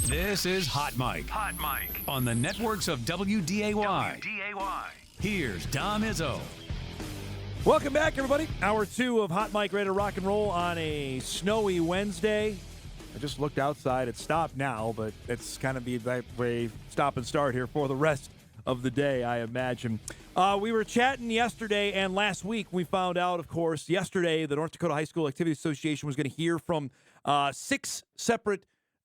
This is Hot Mic. Hot Mic. On the networks of WDAY. Here's Dom Izzo. Welcome back, everybody. Hour 2 of Hot Mic, ready to rock and roll on a snowy Wednesday. I just looked outside. It's stopped now, but it's kind of be that way stop and start here for the rest of the day, I imagine. We were chatting yesterday and last week. We found out, of course, yesterday the North Dakota High School Activity Association was going to hear from 6 separate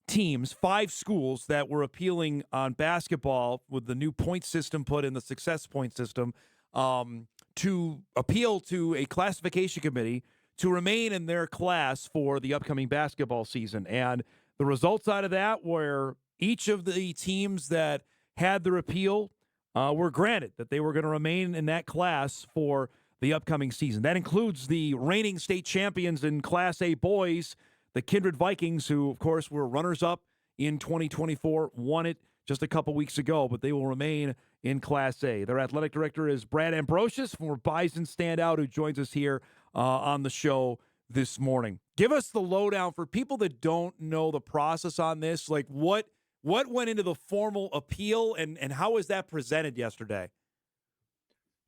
teams, 5 schools that were appealing on basketball with the new point system put in, the success point system, to appeal to a classification committee to remain in their class for the upcoming basketball season. And the results out of that were each of the teams that had their appeal were granted that they were going to remain in that class for the upcoming season. That includes the reigning state champions in Class A boys, the Kindred Vikings, who, of course, were runners-up in 2024, won it just a couple weeks ago, but they will remain in Class A. Their athletic director is Brad Ambrosius, former Bison standout, who joins us here on the show this morning. Give us the lowdown for people that don't know the process on this. Like, what went into the formal appeal, and how was that presented yesterday?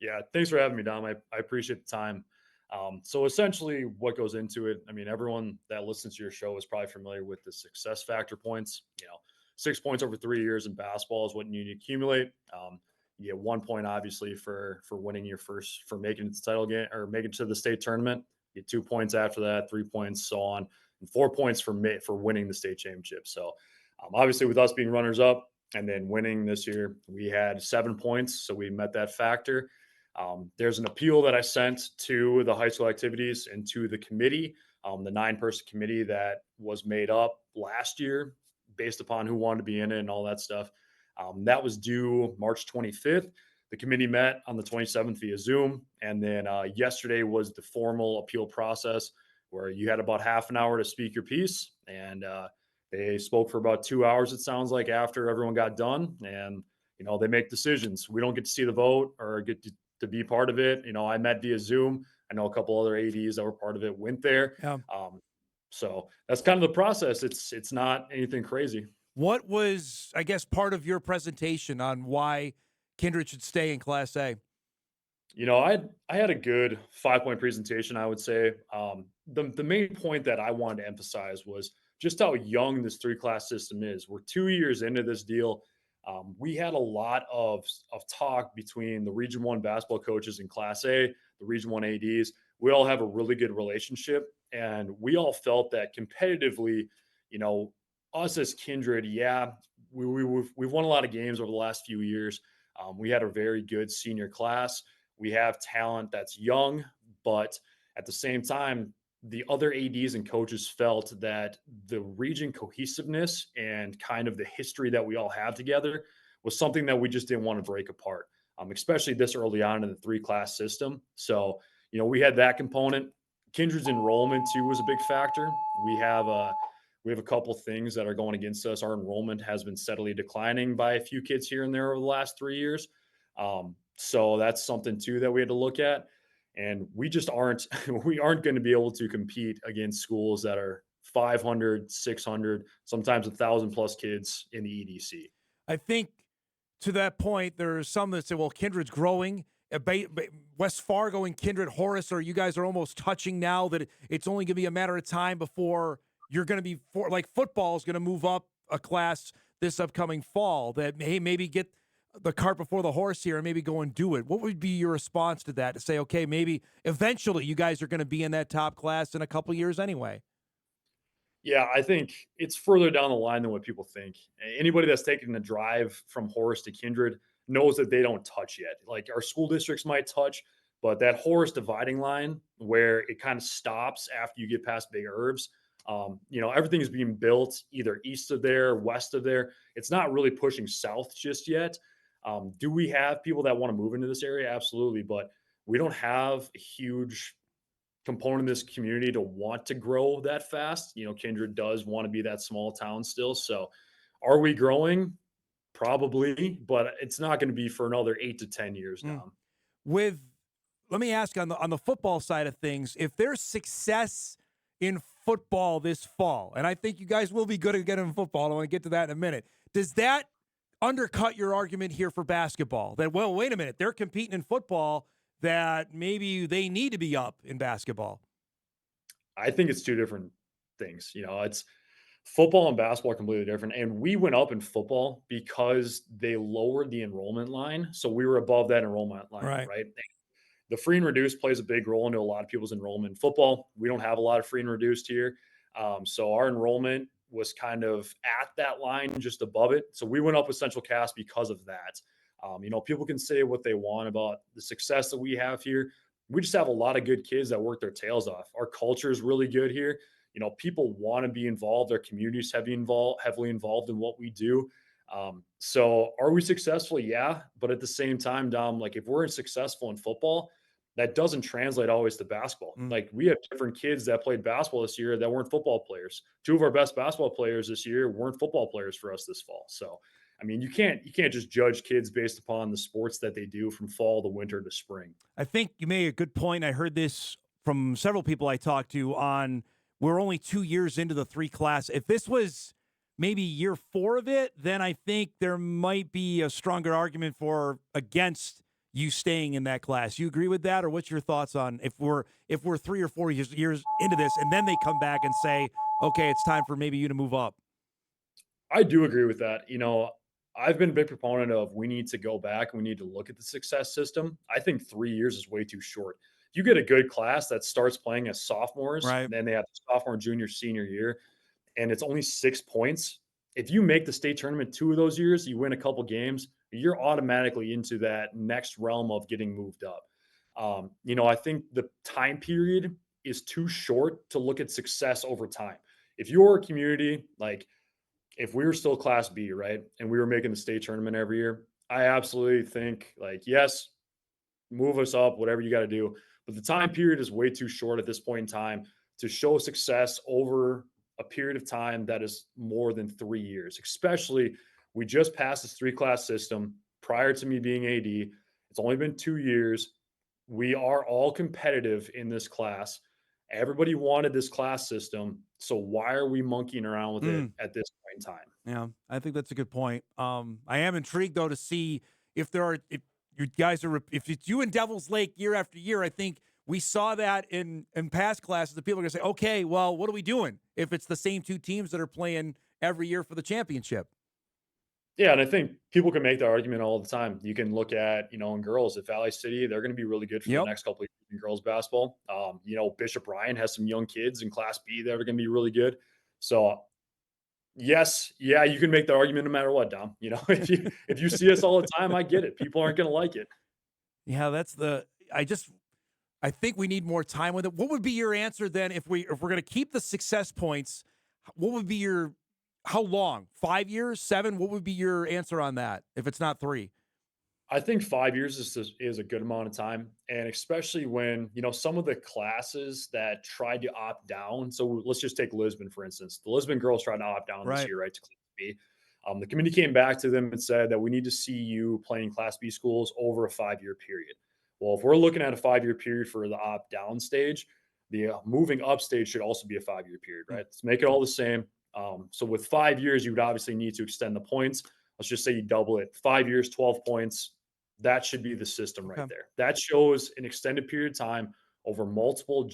Yeah, thanks for having me, Dom. I appreciate the time. So essentially what goes into it, I mean, everyone that listens to your show is probably familiar with the success factor points. 6 points over 3 years in basketball is what you need to accumulate. You get 1 point, obviously, for winning your first, for making it to the title game or making it to the state tournament. You get 2 points after that, 3 points, so on, and 4 points for winning the state championship. So obviously with us being runners up and then winning this year, we had 7 points. So we met that factor. There's an appeal that I sent to the high school activities and to the committee, the 9-person committee that was made up last year based upon who wanted to be in it and all that stuff. That was due March 25th. The committee met on the 27th via Zoom. And then yesterday was the formal appeal process where you had about half an hour to speak your piece. And they spoke for about 2 hours, it sounds like, after everyone got done. And, they make decisions. We don't get to see the vote or get to be part of it. I met via Zoom. I know a couple other ADs that were part of it went there. Yeah. So that's kind of the process. It's not anything crazy. What was, I guess, part of your presentation on why Kindred should stay in Class A? I had a good 5-point presentation, I would say. The main point that I wanted to emphasize was just how young this 3-class system is. We're 2 years into this deal. We had a lot of talk between the Region 1 basketball coaches in Class A, the Region 1 ADs. We all have a really good relationship, and we all felt that competitively, us as Kindred, we've won a lot of games over the last few years. We had a very good senior class. We have talent that's young, but at the same time, the other ADs and coaches felt that the region cohesiveness and kind of the history that we all have together was something that we just didn't want to break apart, especially this early on in the 3-class system. So, we had that component. Kindred's enrollment too was a big factor. We have a couple things that are going against us. Our enrollment has been steadily declining by a few kids here and there over the last 3 years. So that's something too that we had to look at. And we just aren't going to be able to compete against schools that are 500, 600, sometimes 1,000 plus kids in the EDC. I think to that point, there's some that say, well, Kindred's growing. West Fargo and Kindred, Horace, or you guys are almost touching now that it's only going to be a matter of time before you're going to be, like football is going to move up a class this upcoming fall, that maybe get the cart before the horse here and maybe go and do it. What would be your response to that, to say, okay, maybe eventually you guys are going to be in that top class in a couple years anyway? Yeah, I think it's further down the line than what people think. Anybody that's taken a drive from Horace to Kindred knows that they don't touch yet. Like, our school districts might touch, but that Horace dividing line where it kind of stops after you get past Big Herbs, everything is being built either east of there, west of there. It's not really pushing south just yet. Do we have people that want to move into this area? Absolutely. But we don't have a huge component of this community to want to grow that fast. Kindred does want to be that small town still. So are we growing? Probably, but it's not going to be for another 8 to 10 years now. Let me ask on the football side of things, if there's success in football this fall, and I think you guys will be good again in football. I want to get to that in a minute. Does that undercut your argument here for basketball? That, well, wait a minute, they're competing in football, that maybe they need to be up in basketball? I think it's two different things. It's football and basketball are completely different. And we went up in football because they lowered the enrollment line. So we were above that enrollment line, Right. right? The free and reduced plays a big role into a lot of people's enrollment in football. We don't have a lot of free and reduced here. So our enrollment was kind of at that line, just above it. So we went up with Central Cass because of that. People can say what they want about the success that we have here. We just have a lot of good kids that work their tails off. Our culture is really good here. People want to be involved. Our community is heavily involved in what we do. So are we successful? Yeah. But at the same time, Dom, like if we're successful in football, that doesn't translate always to basketball. Like we have different kids that played basketball this year that weren't football players. Two of our best basketball players this year weren't football players for us this fall. So, I mean, you can't just judge kids based upon the sports that they do from fall to winter to spring. I think you made a good point. I heard this from several people I talked to on, we're only 2 years into the 3 class. If this was maybe year 4 of it, then I think there might be a stronger argument against you staying in that class. You agree with that, or what's your thoughts on if we're 3 or 4 years into this, and then they come back and say, okay, it's time for maybe you to move up? I do agree with that. I've been a big proponent of we need to go back and we need to look at the success system. I think 3 years is way too short. If you get a good class that starts playing as sophomores, Right. and then they have sophomore, junior, senior year, and it's only 6 points. If you make the state tournament 2 of those years, you win a couple games, you're automatically into that next realm of getting moved up. I think the time period is too short to look at success over time. If your community, like if we were still Class B, right, and we were making the state tournament every year, I absolutely think, like, yes, move us up, whatever you got to do. But the time period is way too short at this point in time to show success over a period of time that is more than 3 years. Especially, we just passed this 3-class system prior to me being AD. It's only been 2 years. We are all competitive in this class. Everybody wanted this class system. So why are we monkeying around with it at this point in time? Yeah, I think that's a good point. I am intrigued though to see if you guys are, if it's you and Devil's Lake year after year. I think we saw that in past classes. The people are going to say, okay, well, what are we doing if it's the same 2 teams that are playing every year for the championship? Yeah, and I think people can make that argument all the time. You can look at, in girls at Valley City, they're going to be really good for the next couple of years in girls basketball. Bishop Ryan has some young kids in Class B that are going to be really good. So, yes, yeah, you can make the argument no matter what, Dom. If you see us all the time, I get it. People aren't going to like it. Yeah, I think we need more time with it. What would be your answer then if we're going to keep the success points? What would be how long? 5 years, 7? What would be your answer on that if it's not 3? I think 5 years is a good amount of time. And especially when, some of the classes that tried to opt down. So let's just take Lisbon, for instance. The Lisbon girls tried to opt down this year, right, to Class B. The committee came back to them and said that we need to see you playing Class B schools over a 5-year period. Well, if we're looking at a 5-year period for the opt-down stage, the moving up stage should also be a 5-year period, right? Let's make it all the same. So with 5 years, you would obviously need to extend the points. Let's just say you double it. 5 years, 12 points. That should be the system right there. That shows an extended period of time over multiple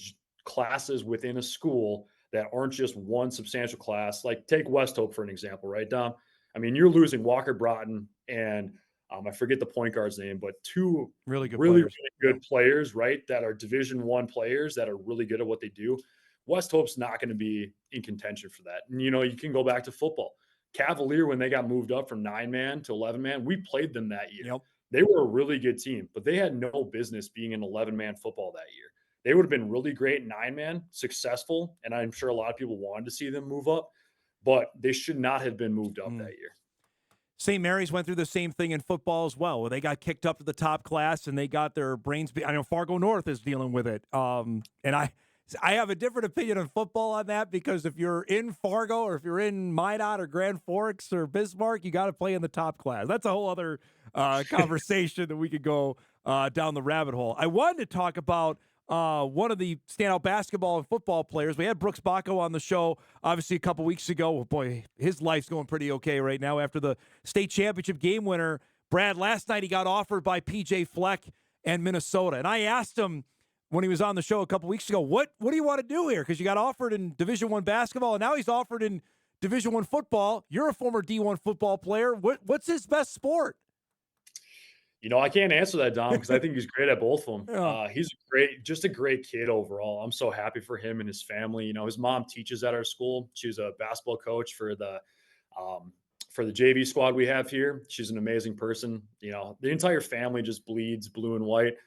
classes within a school that aren't just one substantial class. Like take West Hope for an example, right, Dom? I mean, you're losing Walker Broughton and I forget the point guard's name, but 2 really good players, right? That are Division I players that are really good at what they do. West Hope's not going to be in contention for that. And, you can go back to football. Cavalier, when they got moved up from 9-man to 11-man, we played them that year. Yep. They were a really good team, but they had no business being in 11-man football that year. They would have been really great 9-man, successful, and I'm sure a lot of people wanted to see them move up, but they should not have been moved up that year. St. Mary's went through the same thing in football as well, where they got kicked up to the top class and they got their brains. I know Fargo North is dealing with it. And I have a different opinion on football on that, because if you're in Fargo or if you're in Minot or Grand Forks or Bismarck, you got to play in the top class. That's a whole other conversation that we could go down the rabbit hole. I wanted to talk about one of the standout basketball and football players. We had Brooks Bacco on the show, obviously, a couple weeks ago. Well, boy, his life's going pretty okay right now after the state championship game winner. Brad, last night he got offered by PJ Fleck and Minnesota. And I asked him when he was on the show a couple weeks ago, what do you want to do here? Because you got offered in Division I basketball, and now he's offered in Division I football. You're a former D1 football player. What's his best sport? I can't answer that, Dom, because I think he's great at both of them. Yeah. He's just a great kid overall. I'm so happy for him and his family. His mom teaches at our school. She's a basketball coach for the JV squad we have here. She's an amazing person. The entire family just bleeds blue and white.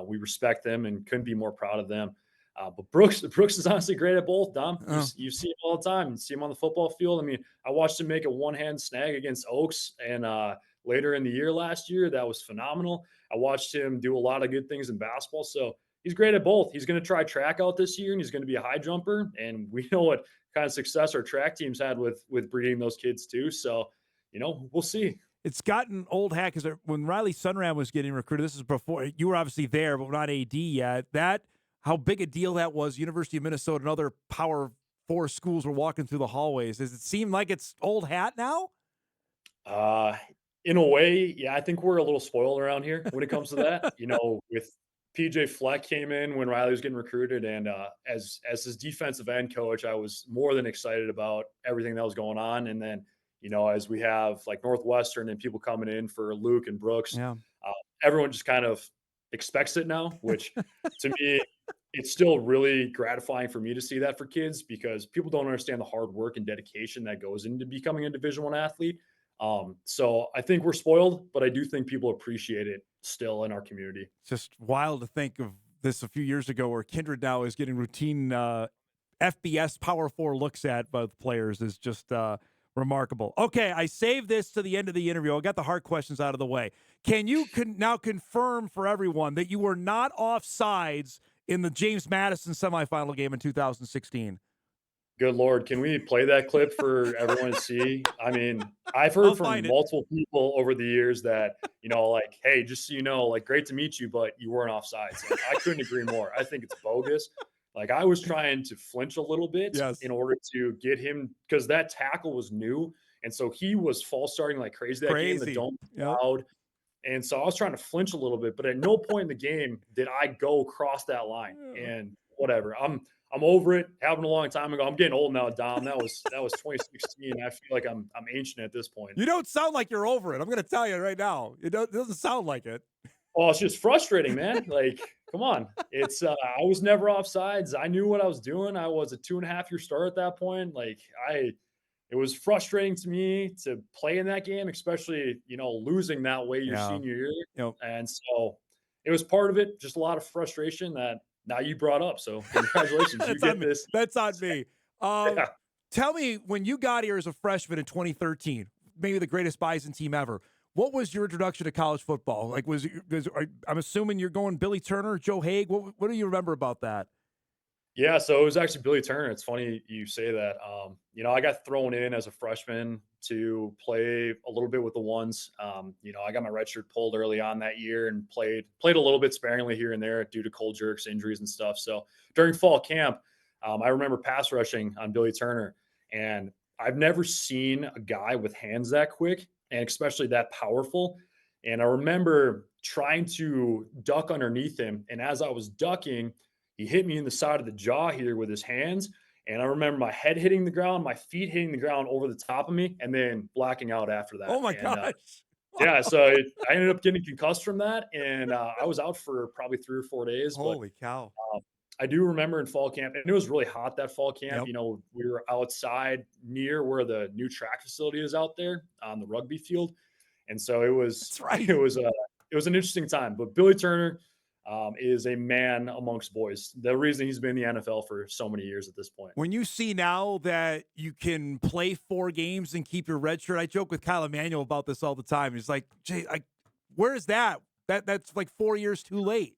We respect them and couldn't be more proud of them. But Brooks is honestly great at both, Dom. You see him all the time. You see him on the football field. I mean, I watched him make a one-hand snag against Oaks and later in the year last year. That was phenomenal. I watched him do a lot of good things in basketball. So he's great at both. He's going to try track out this year, and he's going to be a high jumper. And we know what kind of success our track teams had with breeding those kids too. So, we'll see. It's gotten old hat because when Riley Sunram was getting recruited, this is before you were obviously there, but not AD yet. How big a deal that was. University of Minnesota and other Power 4 schools were walking through the hallways. Does it seem like it's old hat now? In a way, yeah, I think we're a little spoiled around here when it comes to that. With PJ Fleck came in when Riley was getting recruited, and as his defensive end coach, I was more than excited about everything that was going on. And then, as we have like Northwestern and people coming in for Luke and Brooks, everyone just kind of expects it now, which to me, it's still really gratifying for me to see that for kids because people don't understand the hard work and dedication that goes into becoming a Division I athlete. So I think we're spoiled, but I do think people appreciate it still in our community. It's just wild to think of this a few years ago where Kindred now is getting routine FBS Power 4 looks at both players is just remarkable. Okay, I saved this to the end of the interview. I got the hard questions out of the way. Can you now confirm for everyone that you were not offsides in the James Madison semifinal game in 2016? Good Lord. Can we play that clip for everyone to see? I mean, I've heard from multiple people over the years that, like, hey, just so you know, like, great to meet you, but you weren't offsides. And I couldn't agree more. I think it's bogus. Like, I was trying to flinch a little bit in order to get him because that tackle was new. And so he was false starting like crazy that game. The dome was loud. And so I was trying to flinch a little bit, but at no point in the game did I go across that line. And whatever. I'm over it. Happened a long time ago. I'm getting old now, Dom. That was 2016. I feel like I'm ancient at this point. You don't sound like you're over it. I'm going to tell you right now. It doesn't sound like it. Oh, it's just frustrating, man. Like, come on. It's I was never offsides. I knew what I was doing. I was a 2.5-year starter at that point. Like, it was frustrating to me to play in that game, especially, losing that way your senior year. And so it was part of it, just a lot of frustration that now you brought up. So congratulations. You get this. That's on me. Tell me, when you got here as a freshman in 2013, maybe the greatest Bison team ever, what was your introduction to college football? Like, I'm assuming you're going Billy Turner, Joe Haig. What do you remember about that? Yeah, so it was actually Billy Turner. It's funny you say that. I got thrown in as a freshman to play a little bit with the ones. I got my red shirt pulled early on that year and played a little bit sparingly here and there due to cold jerks, injuries, and stuff. So during fall camp, I remember pass rushing on Billy Turner, and I've never seen a guy with hands that quick and especially that powerful. And I remember trying to duck underneath him, and as I was ducking, he hit me in the side of the jaw here with his hands. And I remember my head hitting the ground, my feet hitting the ground over the top of me, and then blacking out after that. Oh, my gosh. Yeah, so I ended up getting concussed from that, and I was out for probably 3 or 4 days. Holy cow. I do remember in fall camp, and it was really hot that fall camp. Yep. We were outside near where the new track facility is out there on the rugby field. And so it was it was an interesting time. But Billy Turner is a man amongst boys. The reason he's been in the NFL for so many years at this point. When you see now that you can play 4 games and keep your red shirt, I joke with Kyle Emanuel about this all the time. He's like, Jay, where is that? That's like 4 years too late.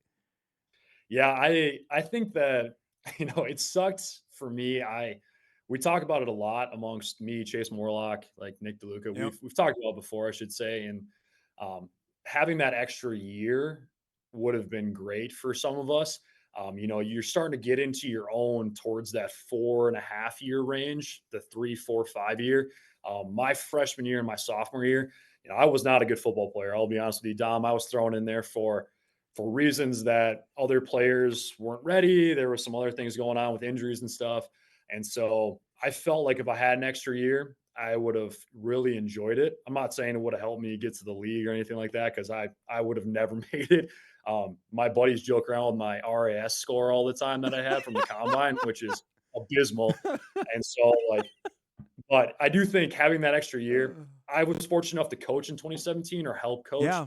Yeah, I think that, it sucked for me. We talk about it a lot amongst me, Chase Morlock, like Nick DeLuca. Yep. We've talked about it before, I should say. And having that extra year would have been great for some of us. You're starting to get into your own towards that 4.5 year range, the 3, 4, 5 year. My freshman year and my sophomore year, I was not a good football player. I'll be honest with you, Dom. I was thrown in there for reasons that other players weren't ready. There were some other things going on with injuries and stuff. And so I felt like if I had an extra year, I would have really enjoyed it. I'm not saying it would have helped me get to the league or anything like that, because I would have never made it. My buddies joke around with my RAS score all the time that I had from the combine, which is abysmal. And so, but I do think having that extra year, I was fortunate enough to coach in 2017 or help coach. Yeah.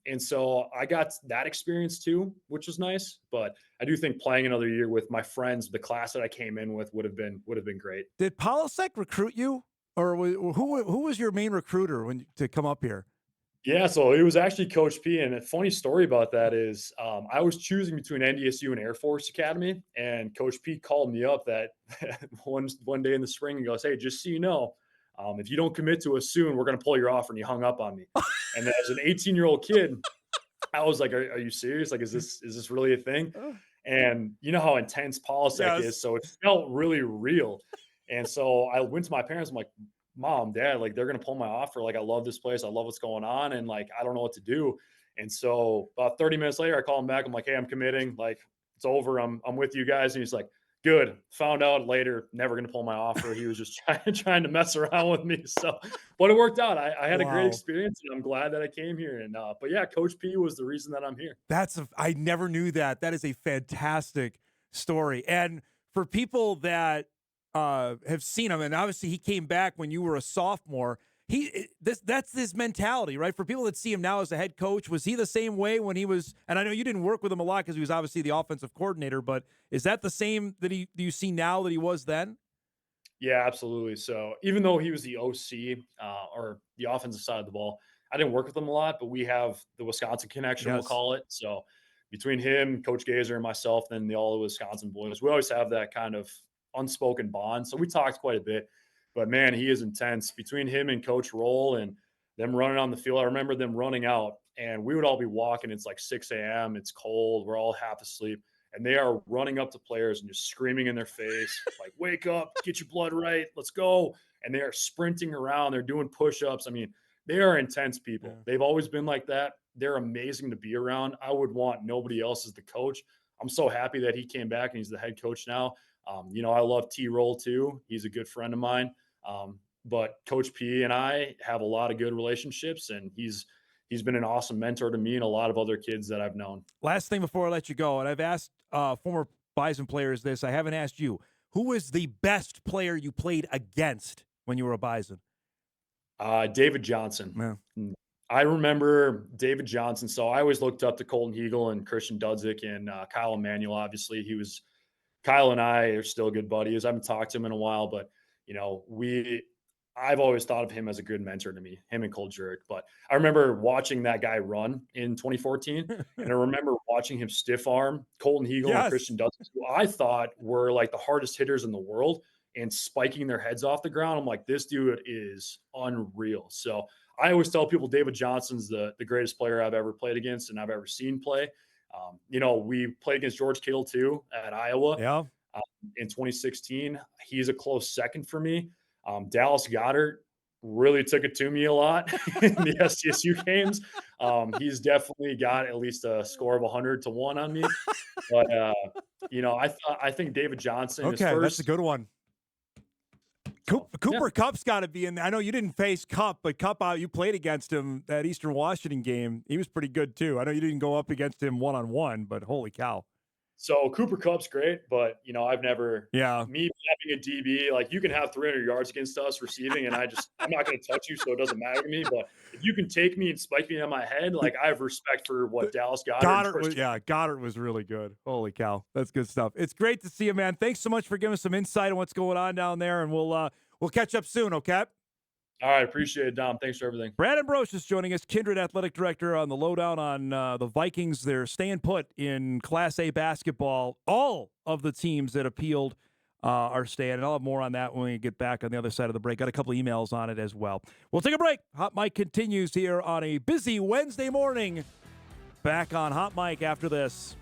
And so I got that experience too, which was nice. But I do think playing another year with my friends, the class that I came in with, would have been great. Did Polisek recruit you, or who was your main recruiter to come up here? Yeah, so it was actually Coach P. And a funny story about that is I was choosing between NDSU and Air Force Academy, and Coach P called me up that one day in the spring and goes, "Hey, just so you know, if you don't commit to us soon, we're going to pull your offer." And he hung up on me. And as an 18-year-old kid, I was like, are you serious? Like, is this really a thing? And you know how intense Polisek is, so it felt really real. And so I went to my parents. I'm like, "Mom, Dad, like, they're gonna pull my offer. Like, I love this place. I love what's going on, and like, I don't know what to do." And so about 30 minutes later, I call him back. I'm like, "Hey, I'm committing. Like, it's over. I'm with you guys." And he's like, "Good." Found out later, never gonna pull my offer. He was just trying to mess around with me. So, but it worked out. I had a great experience, and I'm glad that I came here. And but yeah, Coach P was the reason that I'm here. I never knew that. That is a fantastic story. And for people that have seen him, and obviously he came back when you were a sophomore. That's his mentality, right? For people that see him now as a head coach, was he the same way when he was? And I know you didn't work with him a lot because he was obviously the offensive coordinator. But is that the same that do you see now that he was then? Yeah, absolutely. So even though he was the OC or the offensive side of the ball, I didn't work with him a lot, but we have the Wisconsin connection, we'll call it. So between him, Coach Gazer, and myself, and all the Wisconsin boys, we always have that kind of unspoken bond. So we talked quite a bit. But man, he is intense. Between him and Coach Roll and them running on the field, I remember them running out, and we would all be walking. It's like 6 a.m. It's cold. We're all half asleep. And they are running up to players and just screaming in their face, like, "Wake up, get your blood right, let's go." And they are sprinting around. They're doing push-ups. I mean, they are intense people. Yeah. They've always been like that. They're amazing to be around. I would want nobody else as the coach. I'm so happy that he came back and he's the head coach now. I love T-Roll too. He's a good friend of mine. But Coach P and I have a lot of good relationships, and he's been an awesome mentor to me and a lot of other kids that I've known. Last thing before I let you go, and I've asked former Bison players this. I haven't asked you. Who was the best player you played against when you were a Bison? David Johnson. Yeah. I remember David Johnson. So I always looked up to Colton Hegel and Christian Dudzik and Kyle Emanuel. Obviously, Kyle and I are still good buddies. I haven't talked to him in a while, but I've always thought of him as a good mentor to me, him and Cole Jurek. But I remember watching that guy run in 2014, and I remember watching him stiff arm Colton Hegel and Christian Dudzik, who I thought were like the hardest hitters in the world, and spiking their heads off the ground. I'm like, this dude is unreal. So I always tell people David Johnson's the greatest player I've ever played against and I've ever seen play. We played against George Kittle too at Iowa. Yeah. In 2016, he's a close second for me. Dallas Goedert really took it to me a lot in the SDSU games. He's definitely got at least a score of 100-1 on me. But I think David Johnson. Okay, that's a good one. Cooper Kupp's got to be in there. I know you didn't face Kupp, but Kupp, you played against him that Eastern Washington game. He was pretty good too. I know you didn't go up against him one-on-one, but holy cow. So Cooper Kupp's great, but I've never. Yeah. Me having a DB, like, you can have 300 yards against us receiving, and I'm not going to touch you, so it doesn't matter to me. But if you can take me and spike me on my head, like, I have respect for what Dallas Goedert was really good. Holy cow, that's good stuff. It's great to see you, man. Thanks so much for giving us some insight on what's going on down there, and we'll catch up soon. Okay. All right, appreciate it, Dom. Thanks for everything. Brad Ambrosius joining us, Kindred Athletic Director, on the lowdown on the Vikings. They're staying put in Class A basketball. All of the teams that appealed are staying, and I'll have more on that when we get back on the other side of the break. Got a couple emails on it as well. We'll take a break. Hot Mic continues here on a busy Wednesday morning. Back on Hot Mic after this.